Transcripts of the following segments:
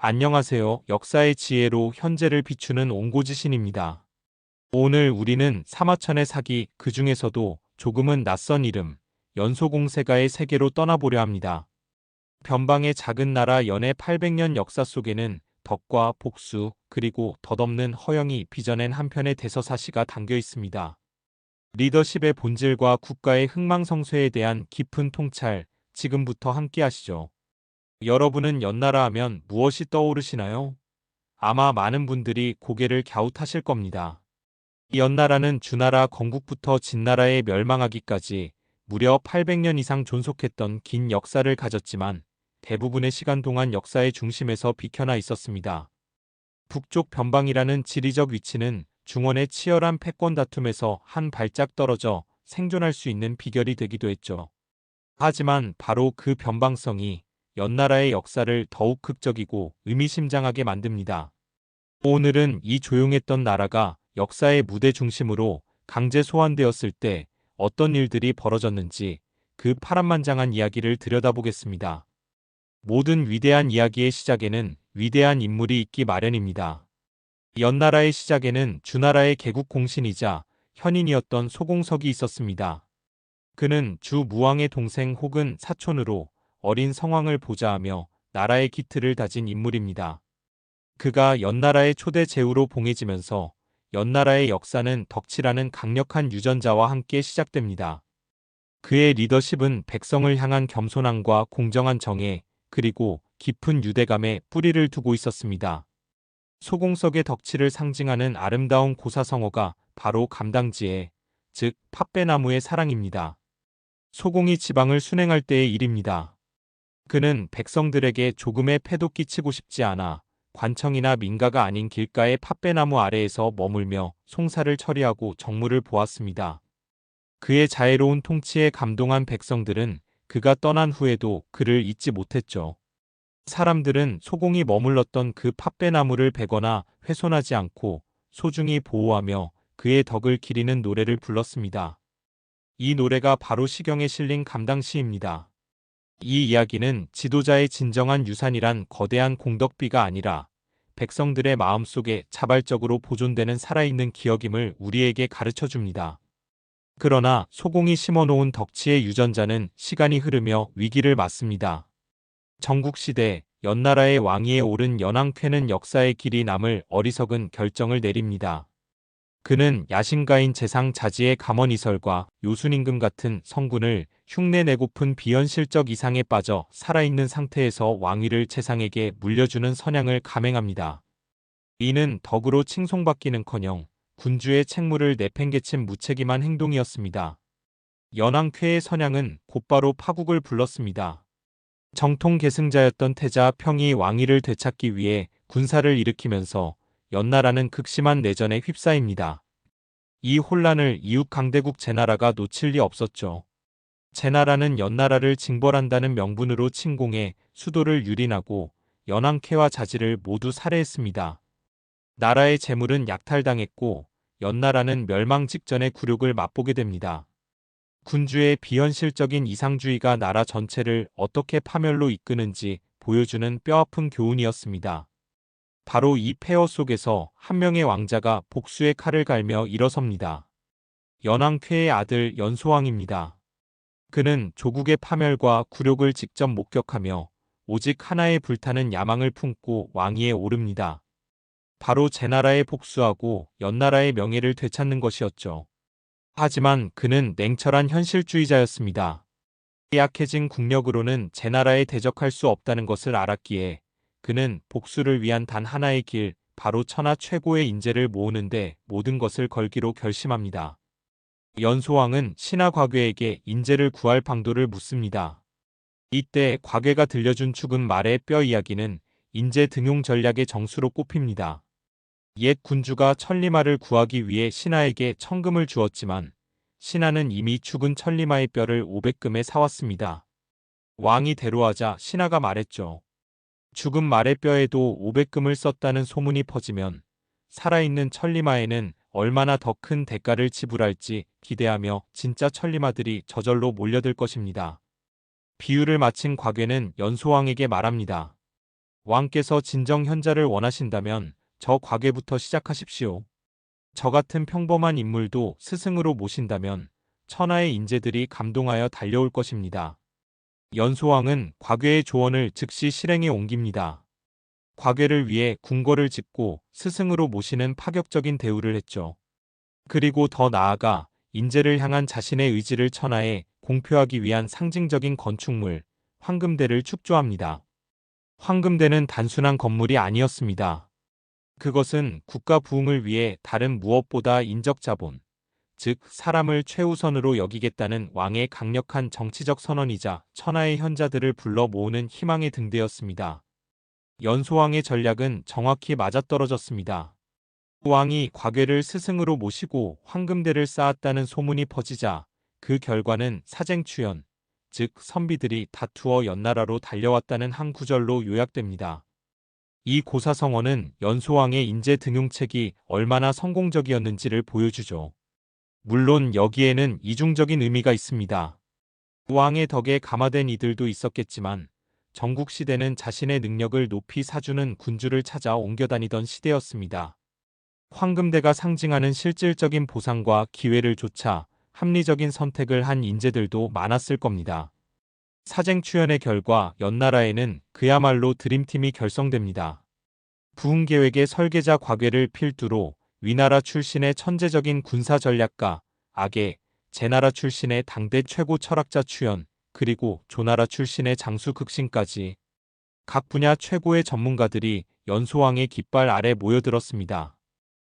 안녕하세요. 역사의 지혜로 현재를 비추는 옹고지신입니다. 오늘 우리는 사마천의 사기, 그 중에서도 조금은 낯선 이름, 연소공세가의 세계로 떠나보려 합니다. 변방의 작은 나라 연의 800년 역사 속에는 덕과 복수, 그리고 덧없는 허영이 빚어낸 한편의 대서사시가 담겨 있습니다. 리더십의 본질과 국가의 흥망성쇠에 대한 깊은 통찰, 지금부터 함께 하시죠. 여러분은 연나라 하면 무엇이 떠오르시나요? 아마 많은 분들이 고개를 갸웃하실 겁니다. 이 연나라는 주나라 건국부터 진나라의 멸망하기까지 무려 800년 이상 존속했던 긴 역사를 가졌지만 대부분의 시간 동안 역사의 중심에서 비켜나 있었습니다. 북쪽 변방이라는 지리적 위치는 중원의 치열한 패권 다툼에서 한 발짝 떨어져 생존할 수 있는 비결이 되기도 했죠. 하지만 바로 그 변방성이 연나라의 역사를 더욱 극적이고 의미심장하게 만듭니다. 오늘은 이 조용했던 나라가 역사의 무대 중심으로 강제 소환되었을 때 어떤 일들이 벌어졌는지 그 파란만장한 이야기를 들여다보겠습니다. 모든 위대한 이야기의 시작에는 위대한 인물이 있기 마련입니다. 연나라의 시작에는 주나라의 개국 공신이자 현인이었던 소공석이 있었습니다. 그는 주 무왕의 동생 혹은 사촌으로 어린 성왕을 보좌하며 나라의 기틀을 다진 인물입니다. 그가 연나라의 초대 제후로 봉해지면서 연나라의 역사는 덕치라는 강력한 유전자와 함께 시작됩니다. 그의 리더십은 백성을 향한 겸손함과 공정한 정의, 그리고 깊은 유대감에 뿌리를 두고 있었습니다. 소공석의 덕치를 상징하는 아름다운 고사성어가 바로 감당지혜, 즉 팥배나무의 사랑입니다. 소공이 지방을 순행할 때의 일입니다. 그는 백성들에게 조금의 패도 끼치고 싶지 않아 관청이나 민가가 아닌 길가의 팥배나무 아래에서 머물며 송사를 처리하고 정무를 보았습니다. 그의 자애로운 통치에 감동한 백성들은 그가 떠난 후에도 그를 잊지 못했죠. 사람들은 소공이 머물렀던 그 팥배나무를 베거나 훼손하지 않고 소중히 보호하며 그의 덕을 기리는 노래를 불렀습니다. 이 노래가 바로 시경에 실린 감당시입니다. 이 이야기는 지도자의 진정한 유산이란 거대한 공덕비가 아니라 백성들의 마음속에 자발적으로 보존되는 살아있는 기억임을 우리에게 가르쳐 줍니다. 그러나 소공이 심어놓은 덕치의 유전자는 시간이 흐르며 위기를 맞습니다. 전국시대 연나라의 왕위에 오른 연왕쾌는 역사의 길이 남을 어리석은 결정을 내립니다. 그는 야심가인 재상 자지의 감언이설과 요순임금 같은 성군을 흉내내고픈 비현실적 이상에 빠져 살아있는 상태에서 왕위를 재상에게 물려주는 선양을 감행합니다. 이는 덕으로 칭송받기는커녕 군주의 책무를 내팽개친 무책임한 행동이었습니다. 연왕쾌의 선양은 곧바로 파국을 불렀습니다. 정통 계승자였던 태자 평이 왕위를 되찾기 위해 군사를 일으키면서 연나라는 극심한 내전에 휩싸입니다. 이 혼란을 이웃 강대국 제나라가 놓칠 리 없었죠. 제나라는 연나라를 징벌한다는 명분으로 침공해 수도를 유린하고 연왕쾌와 자지를 모두 살해했습니다. 나라의 재물은 약탈당했고 연나라는 멸망 직전의 굴욕을 맛보게 됩니다. 군주의 비현실적인 이상주의가 나라 전체를 어떻게 파멸로 이끄는지 보여주는 뼈아픈 교훈이었습니다. 바로 이 폐허 속에서 한 명의 왕자가 복수의 칼을 갈며 일어섭니다. 연왕쾌의 아들 연소왕입니다. 그는 조국의 파멸과 굴욕을 직접 목격하며 오직 하나의 불타는 야망을 품고 왕위에 오릅니다. 바로 제나라에 복수하고 연나라의 명예를 되찾는 것이었죠. 하지만 그는 냉철한 현실주의자였습니다. 약해진 국력으로는 제나라에 대적할 수 없다는 것을 알았기에 그는 복수를 위한 단 하나의 길, 바로 천하 최고의 인재를 모으는데 모든 것을 걸기로 결심합니다. 연소왕은 신하 곽괴에게 인재를 구할 방도를 묻습니다. 이때 곽괴가 들려준 죽은 말의 뼈 이야기는 인재 등용 전략의 정수로 꼽힙니다. 옛 군주가 천리마를 구하기 위해 신하에게 천금을 주었지만 신하는 이미 죽은 천리마의 뼈를 500금에 사왔습니다. 왕이 대로하자 신하가 말했죠. 죽은 말의 뼈에도 500금을 썼다는 소문이 퍼지면 살아있는 천리마에는 얼마나 더 큰 대가를 지불할지 기대하며 진짜 천리마들이 저절로 몰려들 것입니다. 비유를 마친 곽괴는 연소왕에게 말합니다. 왕께서 진정 현자를 원하신다면 저 과괴부터 시작하십시오. 저 같은 평범한 인물도 스승으로 모신다면 천하의 인재들이 감동하여 달려올 것입니다. 연소왕은 과괴의 조언을 즉시 실행에 옮깁니다. 과괴를 위해 궁궐을 짓고 스승으로 모시는 파격적인 대우를 했죠. 그리고 더 나아가 인재를 향한 자신의 의지를 천하에 공표하기 위한 상징적인 건축물, 황금대를 축조합니다. 황금대는 단순한 건물이 아니었습니다. 그것은 국가 부흥을 위해 다른 무엇보다 인적 자본, 즉 사람을 최우선으로 여기겠다는 왕의 강력한 정치적 선언이자 천하의 현자들을 불러 모으는 희망의 등대였습니다. 연소왕의 전략은 정확히 맞아떨어졌습니다. 왕이 과괴를 스승으로 모시고 황금대를 쌓았다는 소문이 퍼지자 그 결과는 사쟁추연, 즉 선비들이 다투어 연나라로 달려왔다는 한 구절로 요약됩니다. 이 고사성어는 연소왕의 인재 등용책이 얼마나 성공적이었는지를 보여주죠. 물론 여기에는 이중적인 의미가 있습니다. 왕의 덕에 감화된 이들도 있었겠지만 전국시대는 자신의 능력을 높이 사주는 군주를 찾아 옮겨다니던 시대였습니다. 황금대가 상징하는 실질적인 보상과 기회를 좇아 합리적인 선택을 한 인재들도 많았을 겁니다. 사쟁추연의 결과 연나라에는 그야말로 드림팀이 결성됩니다. 부흥계획의 설계자 과괴를 필두로 위나라 출신의 천재적인 군사 전략가 악에, 제나라 출신의 당대 최고 철학자 추연, 그리고 조나라 출신의 장수 극신까지 각 분야 최고의 전문가들이 연소왕의 깃발 아래 모여들었습니다.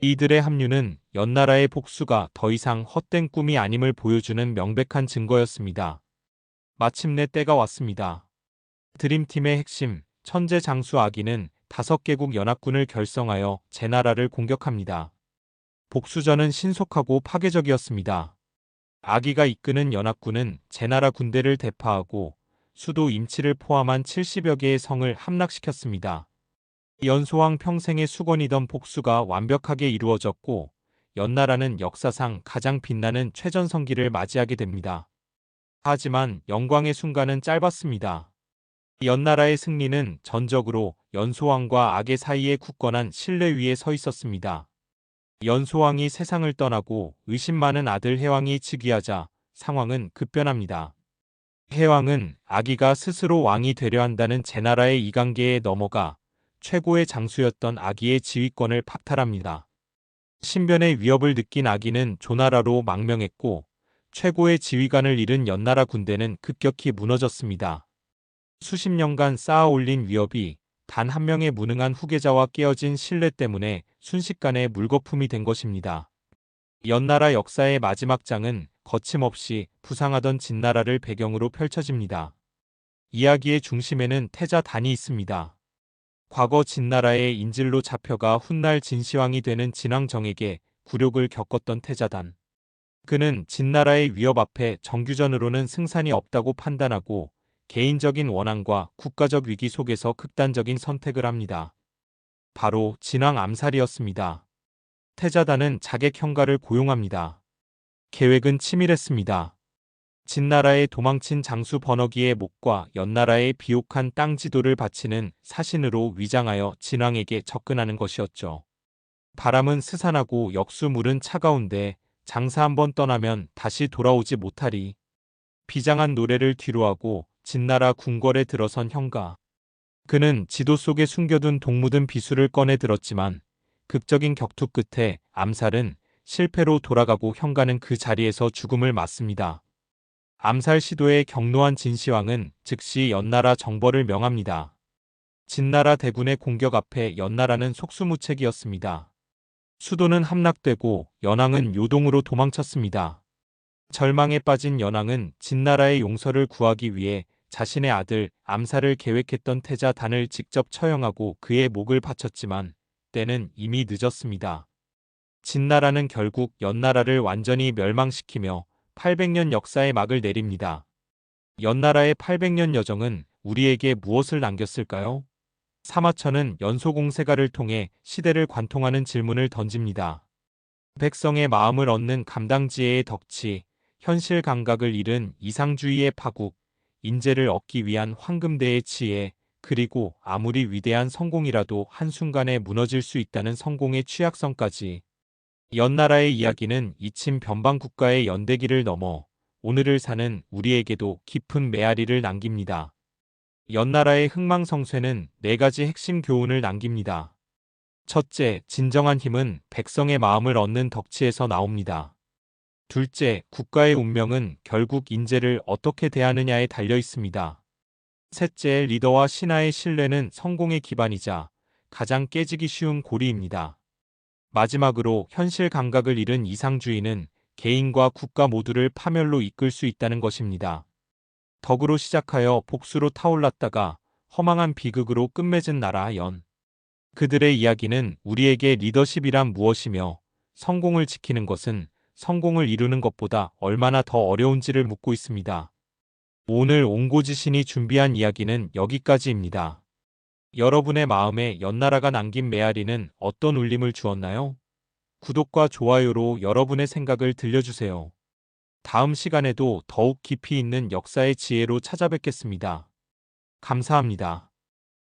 이들의 합류는 연나라의 복수가 더 이상 헛된 꿈이 아님을 보여주는 명백한 증거였습니다. 마침내 때가 왔습니다. 드림팀의 핵심, 천재 장수 아기는 5개국 연합군을 결성하여 제나라를 공격합니다. 복수전은 신속하고 파괴적이었습니다. 아기가 이끄는 연합군은 제나라 군대를 대파하고 수도 임치를 포함한 70여 개의 성을 함락시켰습니다. 연소왕 평생의 수건이던 복수가 완벽하게 이루어졌고 연나라는 역사상 가장 빛나는 최전성기를 맞이하게 됩니다. 하지만 영광의 순간은 짧았습니다. 연나라의 승리는 전적으로 연소왕과 악의 사이에 굳건한 신뢰 위에 서 있었습니다. 연소왕이 세상을 떠나고 의심 많은 아들 해왕이 즉위하자 상황은 급변합니다. 해왕은 아기가 스스로 왕이 되려 한다는 제나라의 이강계에 넘어가 최고의 장수였던 아기의 지휘권을 박탈합니다. 신변의 위협을 느낀 아기는 조나라로 망명했고 최고의 지휘관을 잃은 연나라 군대는 급격히 무너졌습니다. 수십 년간 쌓아 올린 위협이 단 한 명의 무능한 후계자와 깨어진 신뢰 때문에 순식간에 물거품이 된 것입니다. 연나라 역사의 마지막 장은 거침없이 부상하던 진나라를 배경으로 펼쳐집니다. 이야기의 중심에는 태자단이 있습니다. 과거 진나라의 인질로 잡혀가 훗날 진시황이 되는 진왕정에게 굴욕을 겪었던 태자단. 그는 진나라의 위협 앞에 정규전으로는 승산이 없다고 판단하고 개인적인 원한과 국가적 위기 속에서 극단적인 선택을 합니다. 바로 진왕 암살이었습니다. 태자단은 자객 형가를 고용합니다. 계획은 치밀했습니다. 진나라에 도망친 장수 번허기의 목과 연나라의 비옥한 땅 지도를 바치는 사신으로 위장하여 진왕에게 접근하는 것이었죠. 바람은 스산하고 역수물은 차가운데 장사 한번 떠나면 다시 돌아오지 못하리. 비장한 노래를 뒤로하고 진나라 궁궐에 들어선 형가. 그는 지도 속에 숨겨둔 독 묻은 비수를 꺼내 들었지만 극적인 격투 끝에 암살은 실패로 돌아가고 형가는 그 자리에서 죽음을 맞습니다. 암살 시도에 격노한 진시황은 즉시 연나라 정벌을 명합니다. 진나라 대군의 공격 앞에 연나라는 속수무책이었습니다. 수도는 함락되고 연왕은 요동으로 도망쳤습니다. 절망에 빠진 연왕은 진나라의 용서를 구하기 위해 자신의 아들 암살을 계획했던 태자단을 직접 처형하고 그의 목을 바쳤지만 때는 이미 늦었습니다. 진나라는 결국 연나라를 완전히 멸망시키며 800년 역사의 막을 내립니다. 연나라의 800년 여정은 우리에게 무엇을 남겼을까요? 사마천은 연소공세가를 통해 시대를 관통하는 질문을 던집니다. 백성의 마음을 얻는 감당지혜의 덕치, 현실 감각을 잃은 이상주의의 파국, 인재를 얻기 위한 황금대의 지혜, 그리고 아무리 위대한 성공이라도 한순간에 무너질 수 있다는 성공의 취약성까지. 연나라의 이야기는 이침 변방 국가의 연대기를 넘어 오늘을 사는 우리에게도 깊은 메아리를 남깁니다. 연나라의 흥망성쇠는 4가지 핵심 교훈을 남깁니다. 첫째, 진정한 힘은 백성의 마음을 얻는 덕치에서 나옵니다. 둘째, 국가의 운명은 결국 인재를 어떻게 대하느냐에 달려 있습니다. 셋째, 리더와 신하의 신뢰는 성공의 기반이자 가장 깨지기 쉬운 고리입니다. 마지막으로 현실 감각을 잃은 이상주의는 개인과 국가 모두를 파멸로 이끌 수 있다는 것입니다. 덕으로 시작하여 복수로 타올랐다가 허망한 비극으로 끝맺은 나라 연. 그들의 이야기는 우리에게 리더십이란 무엇이며 성공을 지키는 것은 성공을 이루는 것보다 얼마나 더 어려운지를 묻고 있습니다. 오늘 옹고지신이 준비한 이야기는 여기까지입니다. 여러분의 마음에 연나라가 남긴 메아리는 어떤 울림을 주었나요? 구독과 좋아요로 여러분의 생각을 들려주세요. 다음 시간에도 더욱 깊이 있는 역사의 지혜로 찾아뵙겠습니다. 감사합니다.